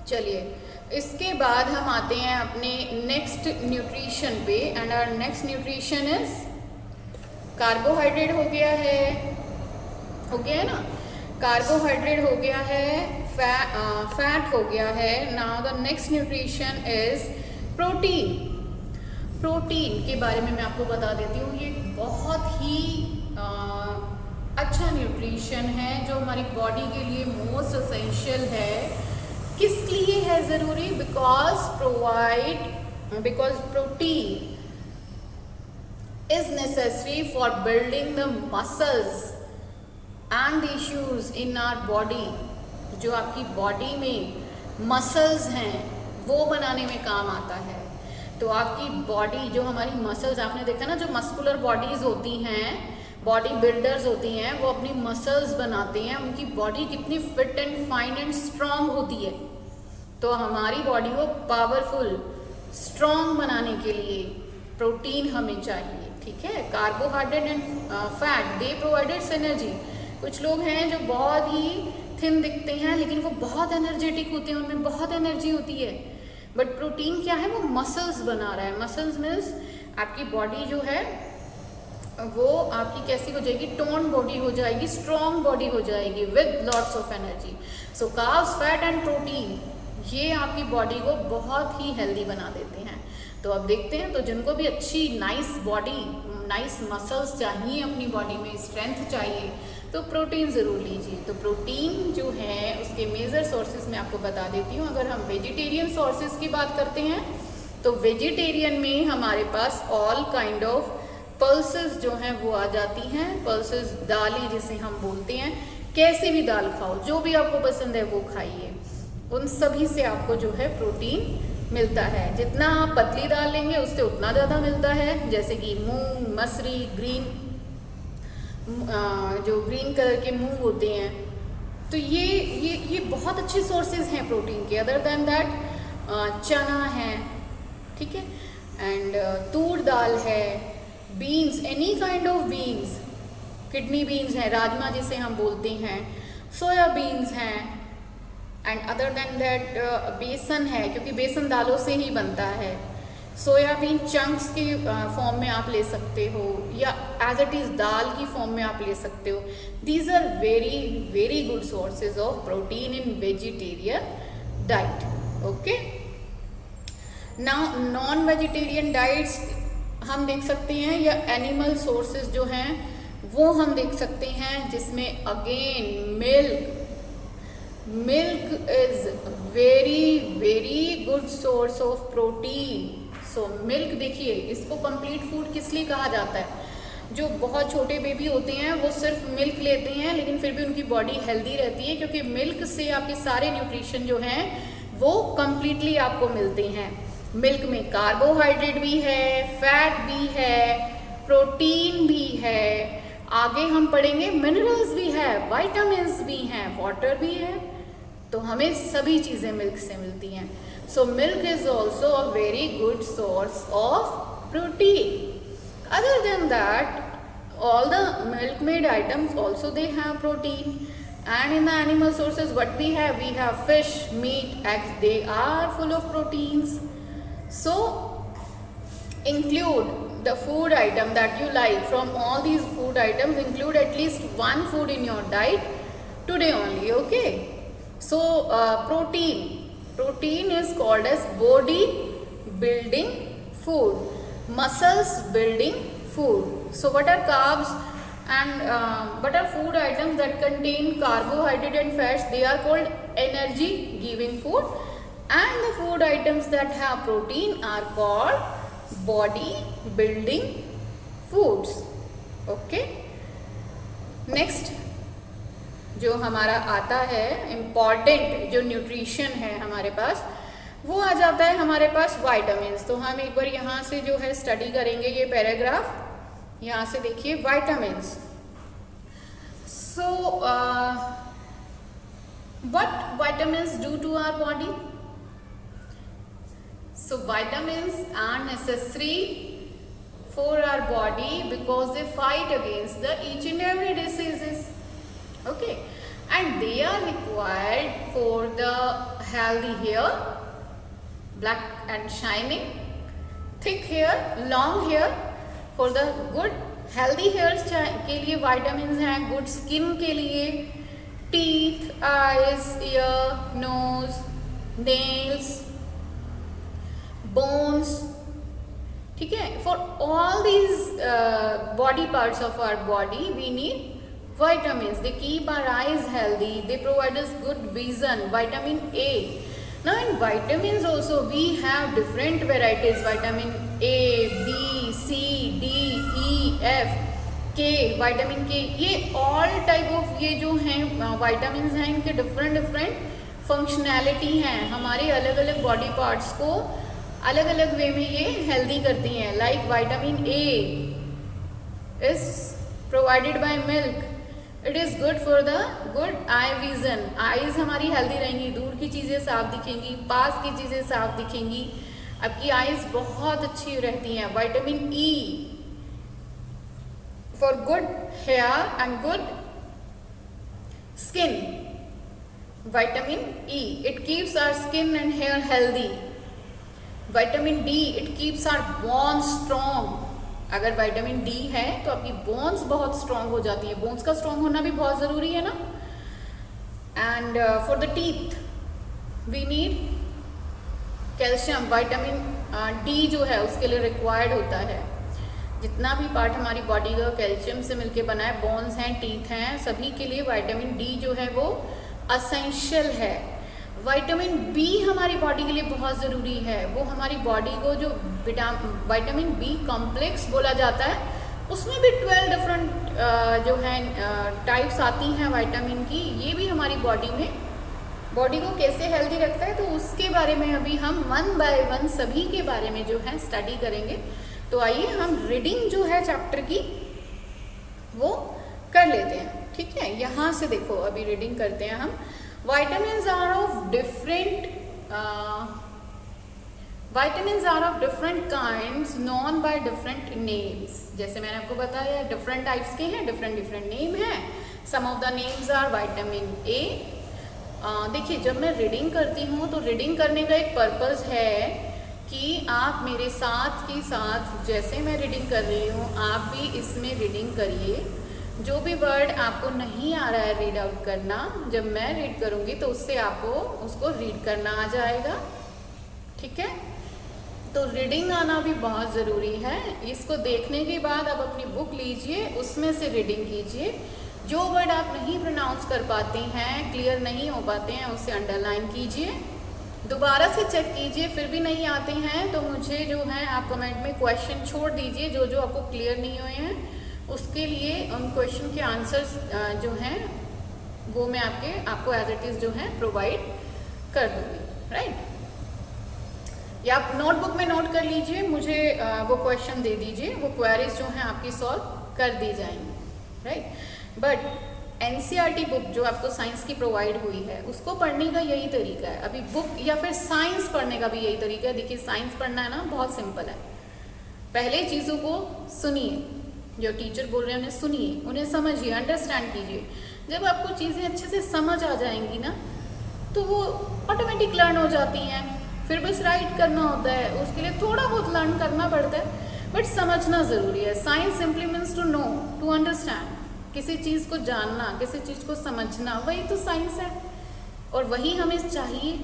चलिए, इसके बाद हम आते हैं अपने नेक्स्ट न्यूट्रिशन पे। And our next nutrition is carbohydrate हो गया है ना, कार्बोहाइड्रेट हो गया है, फैट हो गया है। Now the next nutrition is protein. Protein के बारे में मैं आपको बता देती हूँ, ये बहुत ही अच्छा न्यूट्रिशन है जो हमारी बॉडी के लिए मोस्ट एसेंशियल है। किस लिए है ज़रूरी? Because protein is necessary for building the muscles and tissues in our body। जो आपकी बॉडी में मसल्स हैं वो बनाने में काम आता है। तो आपकी बॉडी, जो हमारी मसल्स, आपने देखा ना, जो मस्कुलर बॉडीज होती हैं, बॉडी बिल्डर्स होती हैं, वो अपनी मसल्स बनाते हैं, उनकी बॉडी कितनी fit and fine and strong होती है। तो हमारी बॉडी को पावरफुल, स्ट्रॉन्ग बनाने के लिए प्रोटीन हमें चाहिए। ठीक है, carbohydrate and fat they provided energy. कुछ लोग हैं जो बहुत ही थिन दिखते हैं लेकिन वो बहुत एनर्जेटिक होते हैं, उनमें बहुत एनर्जी होती है। बट प्रोटीन क्या है? वो मसल्स बना रहा है। मसल्स मीन्स आपकी बॉडी जो है वो आपकी कैसी हो जाएगी? टोन बॉडी हो जाएगी, स्ट्रॉन्ग बॉडी हो जाएगी with lots of energy. So carbs, fat and protein ये आपकी बॉडी को बहुत ही हेल्दी बना देते हैं। तो अब देखते हैं, तो जिनको भी अच्छी नाइस बॉडी, नाइस मसल्स चाहिए, अपनी बॉडी में स्ट्रेंथ चाहिए, तो प्रोटीन ज़रूर लीजिए। तो प्रोटीन जो है उसके मेजर सोर्सेज मैं आपको बता देती हूँ। अगर हम वेजिटेरियन सोर्सेज की बात करते हैं तो वेजिटेरियन में हमारे पास ऑल काइंड ऑफ पल्सेस जो हैं वो आ जाती हैं। पल्सेस, दालें जिसे हम बोलते हैं, कैसी भी दाल खाओ, जो भी आपको पसंद है वो खाइए, उन सभी से आपको जो है प्रोटीन मिलता है। जितना आप पतली दाल लेंगे उससे उतना ज़्यादा मिलता है, जैसे कि मूंग, मसरी, जो ग्रीन कलर के मूंग होते हैं। तो ये बहुत अच्छे सोर्सेज हैं प्रोटीन के। अदर देन दैट चना है, ठीक है, एंड तूर दाल है, beans, any kind of beans, kidney beans हैं, राजमा जिसे हम बोलते हैं, सोया बीन्स हैं, एंड अदर देन दैट बेसन है, क्योंकि बेसन दालों से ही बनता है। सोयाबीन चंक्स की फॉर्म में आप ले सकते हो, या एज इट इज़ दाल की फॉर्म में आप ले सकते हो। These are very very good sources of protein in vegetarian diet. Okay, now non vegetarian diets हम देख सकते हैं, या एनिमल सोर्सेज जो हैं वो हम देख सकते हैं, जिसमें again milk is very very good source of protein. So milk देखिए, इसको कंप्लीट फूड किस लिए कहा जाता है? जो बहुत छोटे बेबी होते हैं वो सिर्फ मिल्क लेते हैं लेकिन फिर भी उनकी बॉडी हेल्दी रहती है, क्योंकि मिल्क से आपके सारे न्यूट्रिशन जो हैं वो कंप्लीटली आपको मिलते हैं। मिल्क में कार्बोहाइड्रेट भी है, फैट भी है, प्रोटीन भी है, आगे हम पढ़ेंगे मिनरल्स भी है, विटामिन्स भी हैं, वाटर भी है। तो हमें सभी चीज़ें मिल्क से मिलती हैं। So milk is also a very good source of protein. Other than that, all the milk made items also they have protein, and in the animal sources what we have fish, meat, eggs, they are full of proteins. So include the food item that you like. From all these food items, include at least one food in your diet today only. Okay, so protein is called as body building food, muscles building food. So what are carbs and what are food items that contain carbohydrate and fats? They are called energy giving food, and the food items that have protein are called body building foods. Okay, next जो हमारा आता है important जो nutrition है हमारे पास, वो आ जाता है हमारे पास विटामिन्स। तो हम एक बार यहाँ से जो है स्टडी करेंगे ये पैराग्राफ। यहाँ से देखिए vitamins. So what vitamins do to our body? So vitamins are necessary for our body because they fight against the each and every diseases. Okay, and they are required for the healthy hair, black and shining, thick hair, long hair. For the good healthy hairs के लिए vitamins हैं, good skin के लिए teeth, eyes, ear, nose, nails, bones. ठीक है, for all these body parts of our body we need vitamins. They keep our eyes healthy, they provide us good vision. Vitamin A. Now in vitamins also we have different varieties. Vitamin A, B, C, D, E, F, K. Vitamin K, ये all type of ये जो हैं vitamins हैं, इनके different functionality हैं, हमारे अलग अलग body parts को अलग अलग वे में ये healthy करती हैं. Like vitamin A is provided by milk. It is good for the good eye vision. Eyes हमारी हेल्दी रहेंगी, दूर की चीज़ें साफ दिखेंगी, पास की चीज़ें साफ दिखेंगी, आपकी आईज बहुत अच्छी रहती हैं. Vitamin E for good hair and good skin. Vitamin E it keeps our skin and hair healthy. Vitamin D it keeps our bones strong. अगर विटामिन डी है तो आपकी बोन्स बहुत स्ट्रॉन्ग हो जाती है. बोन्स का स्ट्रॉन्ग होना भी बहुत ज़रूरी है ना. And for the teeth we need calcium. Vitamin D जो है उसके लिए रिक्वायर्ड होता है. जितना भी पार्ट हमारी बॉडी का कैल्शियम से मिलके बना है, बोन्स हैं, टीथ हैं, सभी के लिए विटामिन डी जो है वो असेंशियल है. विटामिन बी हमारी बॉडी के लिए बहुत ज़रूरी है. वो हमारी बॉडी को जो विटामिन बी कॉम्प्लेक्स बोला जाता है, उसमें भी 12 डिफरेंट जो है टाइप्स आती हैं विटामिन की. ये भी हमारी बॉडी में बॉडी को कैसे हेल्दी रखता है, तो उसके बारे में अभी हम 1 बाय 1 सभी के बारे में जो है स्टडी करेंगे. तो आइए हम रीडिंग जो है चैप्टर की वो कर लेते हैं. ठीक है, यहाँ से देखो अभी रीडिंग करते हैं हम. Vitamins are of different kinds known by different names. जैसे मैंने आपको बताया different types के हैं, different name हैं. Some of the names are vitamin A. देखिए जब मैं रीडिंग करती हूँ तो रीडिंग करने का एक पर्पज़ है कि आप मेरे साथ के साथ जैसे मैं रीडिंग कर रही हूँ आप भी इसमें रीडिंग करिए. जो भी वर्ड आपको नहीं आ रहा है रीड आउट करना, जब मैं रीड करूँगी तो उससे आपको उसको रीड करना आ जाएगा. ठीक है, तो रीडिंग आना भी बहुत ज़रूरी है. इसको देखने के बाद आप अपनी बुक लीजिए, उसमें से रीडिंग कीजिए. जो वर्ड आप नहीं प्रोनाउंस कर पाते हैं, क्लियर नहीं हो पाते हैं, उसे अंडरलाइन कीजिए. दोबारा से चेक कीजिए. फिर भी नहीं आते हैं तो मुझे जो है आप कमेंट में क्वेश्चन छोड़ दीजिए जो जो आपको क्लियर नहीं हुए हैं. उसके लिए उन क्वेश्चन के आंसर्स जो हैं वो मैं आपको एज इट इज़ जो है प्रोवाइड कर दूँगी. राइट, या आप नोटबुक में नोट कर लीजिए, मुझे वो क्वेश्चन दे दीजिए, वो क्वेरीज जो हैं आपकी सॉल्व कर दी जाएंगी. राइट, बट एनसीईआरटी बुक जो आपको साइंस की प्रोवाइड हुई है उसको पढ़ने का यही तरीका है. अभी बुक या फिर साइंस पढ़ने का भी यही तरीका है. देखिए साइंस पढ़ना है ना, बहुत सिंपल है. पहले चीज़ों को सुनिए, जो टीचर बोल रहे हैं उन्हें सुनिए, उन्हें समझिए, अंडरस्टैंड कीजिए. जब आपको चीज़ें अच्छे से समझ आ जाएंगी ना तो वो ऑटोमेटिक लर्न हो जाती हैं. फिर बस राइट करना होता है, उसके लिए थोड़ा बहुत लर्न करना पड़ता है, बट समझना ज़रूरी है. Science simply means to know, to understand. किसी चीज़ को जानना, किसी चीज़ को समझना, वही तो साइंस है. और वही हमें चाहिए.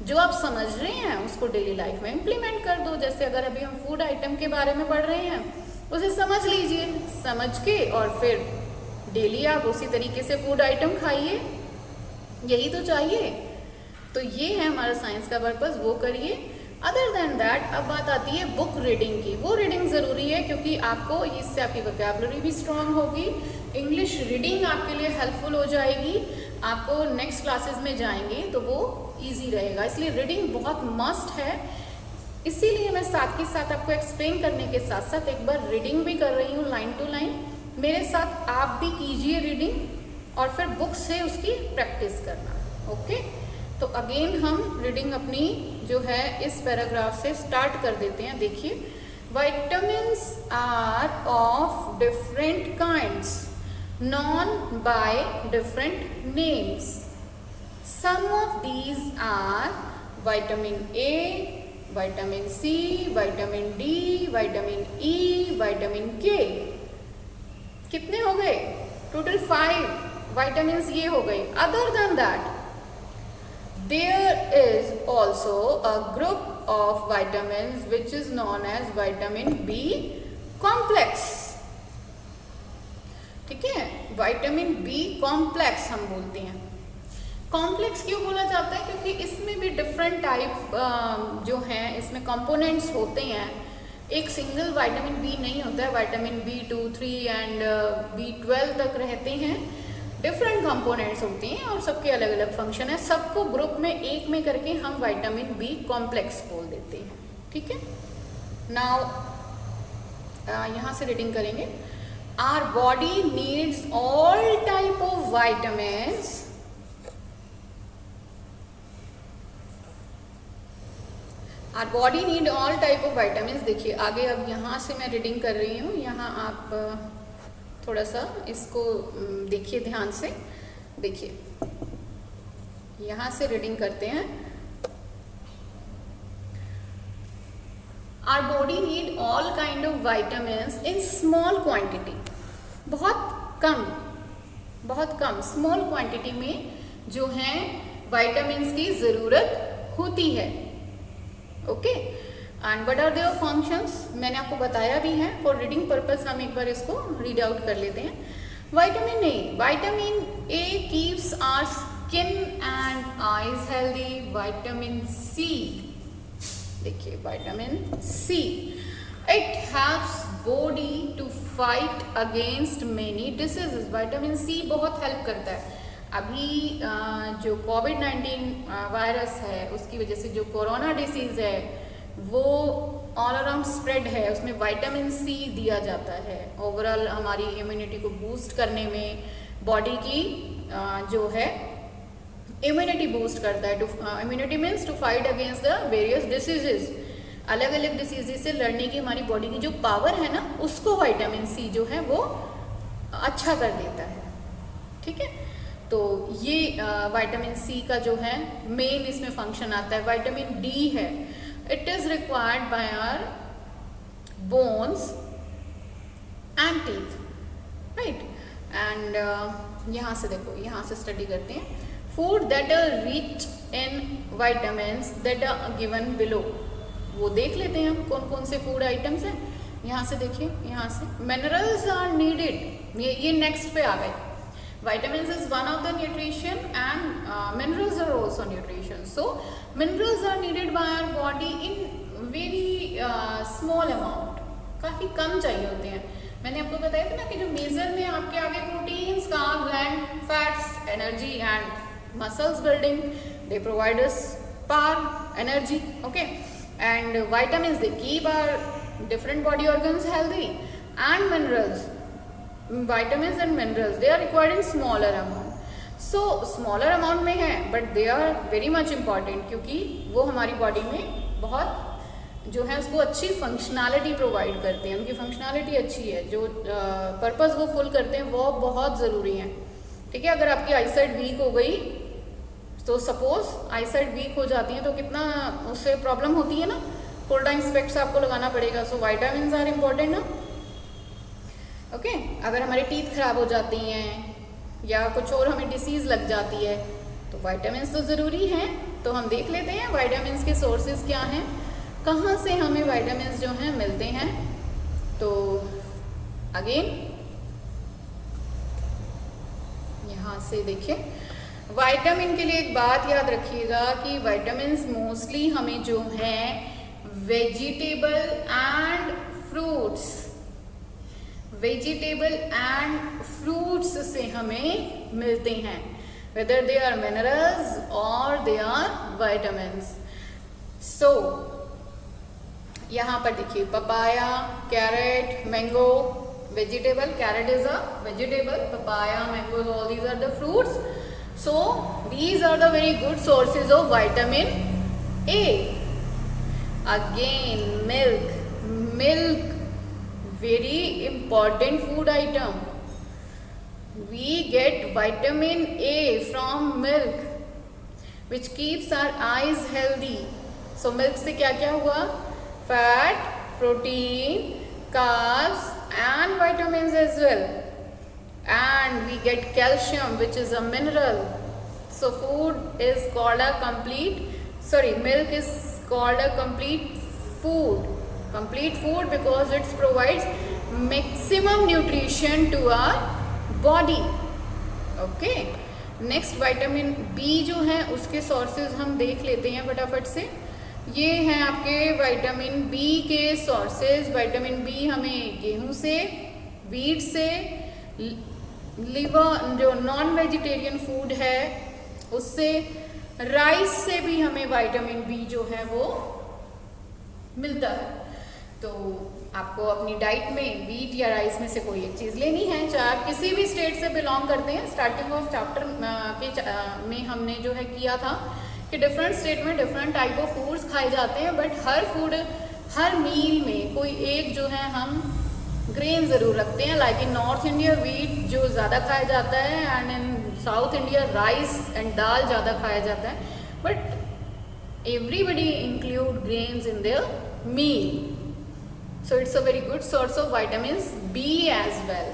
जो आप समझ रहे हैं उसको डेली लाइफ में इम्प्लीमेंट कर दो. जैसे अगर अभी हम फूड आइटम के बारे में पढ़ रहे हैं, उसे समझ लीजिए, समझ के और फिर डेली आप उसी तरीके से फूड आइटम खाइए. यही तो चाहिए. तो ये है हमारा साइंस का पर्पस, वो करिए. अदर देन दैट अब बात आती है बुक रीडिंग की. वो रीडिंग ज़रूरी है क्योंकि आपको इससे आपकी वोकैबुलरी भी स्ट्रांग होगी. इंग्लिश रीडिंग आपके लिए हेल्पफुल हो जाएगी. आपको नेक्स्ट क्लासेस में जाएंगे तो वो ईजी रहेगा. इसलिए रीडिंग बहुत मस्ट है. इसीलिए मैं साथ के साथ आपको एक्सप्लेन करने के साथ साथ एक बार रीडिंग भी कर रही हूँ लाइन टू लाइन. मेरे साथ आप भी कीजिए रीडिंग और फिर बुक से उसकी प्रैक्टिस करना. ओके, तो अगेन हम रीडिंग अपनी जो है इस पैराग्राफ से स्टार्ट कर देते हैं. देखिए, vitamins are of different kinds known by different names. Some of these are vitamin A, vitamin C, vitamin D, vitamin E, vitamin K. कितने हो गए? टोटल 5 vitamins ये हो गए. Other than that, there is also a group of vitamins which is known as vitamin B complex. ठीक है, vitamin B complex हम बोलते हैं. कॉम्प्लेक्स क्यों बोला जाता है? क्योंकि इसमें भी डिफरेंट टाइप जो हैं इसमें कंपोनेंट्स होते हैं. एक सिंगल विटामिन बी नहीं होता है. विटामिन B2, 3 एंड B12 तक रहते हैं. डिफरेंट कंपोनेंट्स होते हैं और सबके अलग अलग फंक्शन है. सबको ग्रुप में एक में करके हम विटामिन बी कॉम्प्लेक्स बोल देते हैं. ठीक है. नाउ यहाँ से रीडिंग करेंगे. Our body needs all type of vitamins. Our body need all type of vitamins. देखिए आगे अब यहाँ से मैं रीडिंग कर रही हूँ. यहाँ आप थोड़ा सा इसको देखिए ध्यान से. देखिए यहाँ से रीडिंग करते हैं. Our body need all kind of vitamins in small quantity. बहुत कम स्मॉल क्वांटिटी में जो है विटामिन्स की ज़रूरत होती है. Okay. And what are their functions? मैंने आपको बताया भी है. फॉर रीडिंग पर्पस हम एक बार इसको रीड आउट कर लेते हैं. Vitamin A keeps our skin and eyes healthy. Vitamin C, देखिए vitamin C, it helps body to fight against many diseases. Vitamin C बहुत हेल्प करता है. अभी जो कोविड-19 वायरस है उसकी वजह से जो कोरोना डिसीज है वो ऑल अराउंड स्प्रेड है. उसमें विटामिन सी दिया जाता है. ओवरऑल हमारी इम्यूनिटी को बूस्ट करने में बॉडी की जो है इम्यूनिटी बूस्ट करता है. Immunity means to fight against the various diseases. अलग अलग डिसीजेस से लड़ने की हमारी बॉडी की जो पावर है ना उसको विटामिन सी जो है वो अच्छा कर देता है. ठीक है. तो ये विटामिन सी का जो है मेन इसमें फंक्शन आता है. विटामिन डी है. It is required by our bones and teeth. Right. And यहाँ से देखो, यहाँ से स्टडी करते हैं. Food that are rich in vitamins that are given below. वो देख लेते हैं हम कौन कौन से फूड आइटम्स हैं. यहाँ से देखिए, यहाँ से मिनरल्स आर नीडेड. ये नेक्स्ट पे आ गए. Vitamins is one of the nutrition and minerals are also nutrition. So minerals are needed by our body in very small amount. काफ़ी कम चाहिए होते हैं. मैंने आपको बताया था ना कि जो मेजर में आपके आगे proteins, carbs and fats, energy and muscles building, they provide us power, energy. Okay. And vitamins they keep our different body organs healthy. And minerals, vitamins and minerals, they are required in smaller amount. So smaller amount में है but they are very much important क्योंकि वो हमारी body में बहुत जो है उसको अच्छी फंक्शनैलिटी प्रोवाइड करते हैं. उनकी फंक्शनैलिटी अच्छी है. जो पर्पस वो फुल करते हैं वो बहुत ज़रूरी है. ठीक है. अगर आपकी आईसाइट वीक हो गई तो सपोज आईसाइट वीक हो जाती है तो कितना उससे प्रॉब्लम होती है ना. फुल टाइम स्पेक्ट्स आपको लगाना पड़ेगा. सो विटामिन्स आर इम्पोर्टेंट ना. ओके. अगर हमारे टीथ खराब हो जाती हैं या कुछ और हमें डिसीज़ लग जाती है तो विटामिन्स तो ज़रूरी हैं. तो हम देख लेते हैं विटामिन्स के सोर्सेज क्या हैं, कहाँ से हमें विटामिन्स जो हैं मिलते हैं. तो अगेन यहाँ से देखिए, विटामिन के लिए एक बात याद रखिएगा कि विटामिन्स मोस्टली हमें जो हैं vegetable and fruits, vegetable and fruits से हमें मिलते हैं. वेदर दे आर मिनरल्स और दे आर विटामिन्स. सो यहाँ पर देखिए papaya, carrot, mango, vegetable. Carrot is a vegetable. Papaya, mangoes, all these are the fruits. So these are the very good sources of vitamin A. Again, milk, very important food item. We get vitamin A from milk. Which keeps our eyes healthy. So milk से क्या क्या हुआ? Fat, protein, carbs and vitamins as well, and we get calcium which is a mineral. So food is called a milk is called a complete food because it provides maximum nutrition to our body. Okay, next vitamin B जो है उसके sources हम देख लेते हैं फटाफट से। ये हैं आपके विटामिन बी के सोर्सेज। विटामिन बी हमें गेहूं से, वीट से, लिवर जो नॉन वेजिटेरियन फूड है उससे, राइस से भी हमें विटामिन बी जो है वो मिलता है। तो आपको अपनी डाइट में वीट या राइस में से कोई एक चीज़ लेनी है, चाहे आप किसी भी स्टेट से बिलोंग करते हैं। स्टार्टिंग ऑफ चैप्टर में हमने जो है किया था कि डिफरेंट स्टेट में डिफरेंट टाइप ऑफ फूड्स खाए जाते हैं, बट हर मील में कोई एक जो है हम ग्रेन ज़रूर रखते हैं। Like in north India wheat जो ज़्यादा खाया जाता है, and in south India rice and dal ज़्यादा खाया जाता है, but everybody include grains in their meal. So it's a very good source of vitamin B as well.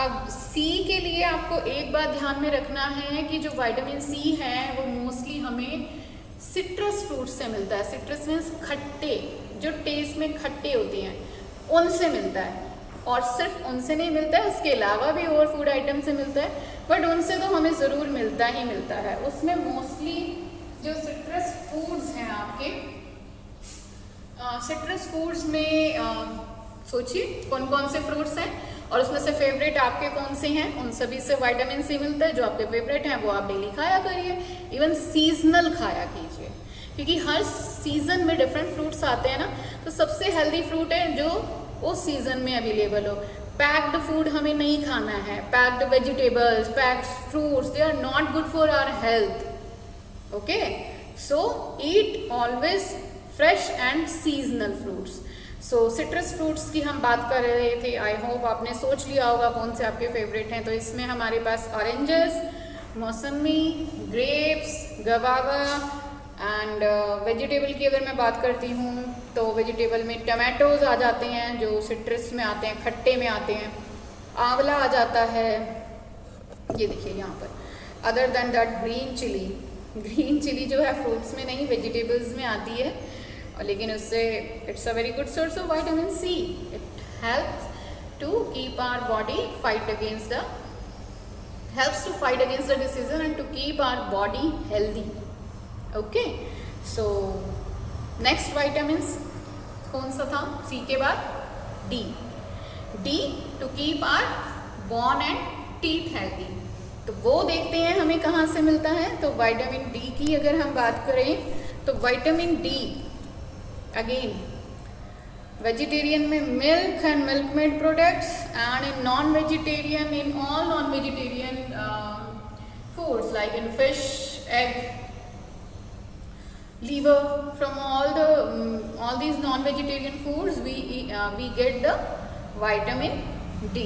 अब सी के लिए आपको एक बात ध्यान में रखना है कि जो विटामिन सी है वो मोस्टली हमें सिट्रस फ्रूट से मिलता है। सिट्रस मीन्स खट्टे, जो टेस्ट में खट्टे होते हैं उनसे मिलता है, और सिर्फ उनसे नहीं मिलता है, उसके अलावा भी और फूड आइटम से मिलता है, बट उनसे तो हमें ज़रूर मिलता ही मिलता है। उसमें मोस्टली जो सिट्रस फूड्स हैं आपके, सिट्रस फूड्स में सोचिए कौन कौन से फ्रूट्स हैं, और उसमें से फेवरेट आपके कौन से हैं। उन सभी से विटामिन सी मिलता है। जो आपके फेवरेट हैं वो आप डेली खाया करिए, इवन सीजनल खाया कीजिए, क्योंकि हर सीजन में डिफरेंट फ्रूट्स आते हैं ना। तो सबसे हेल्दी फ्रूट है जो उस सीजन में अवेलेबल हो। पैक्ड फूड हमें नहीं खाना है। Packed vegetables, packed fruits, they are not good for our health. Okay, so eat always fresh and seasonal fruits. So citrus fruits की हम बात कर रहे थे। आई होप आपने सोच लिया होगा कौन से आपके फेवरेट हैं। तो इसमें हमारे पास ऑरेंजेस, मौसमी, ग्रेप्स, गवावा, एंड वेजिटेबल की अगर मैं बात करती हूँ तो वेजिटेबल में टमाटोज आ जाते हैं जो सिट्रस में आते हैं, खट्टे में आते हैं। आंवला आ जाता है, ये देखिए यहाँ पर। Other than that green chilli जो है फ्रूट्स में नहीं वेजिटेबल्स में आती है, और लेकिन उससे it's a very good source of vitamin C. It helps to keep our body fight against the decision and to keep our body healthy. Okay, so next vitamins कौन सा था सी के बाद? D to keep our bone and teeth healthy. तो वो देखते हैं हमें कहाँ से मिलता है। तो विटामिन डी की अगर हम बात करें तो विटामिन डी अगेन वेजिटेरियन में milk and milk made products, and in non vegetarian in all non vegetarian foods like in fish, egg, liver, from all these non-vegetarian foods we get the vitamin D.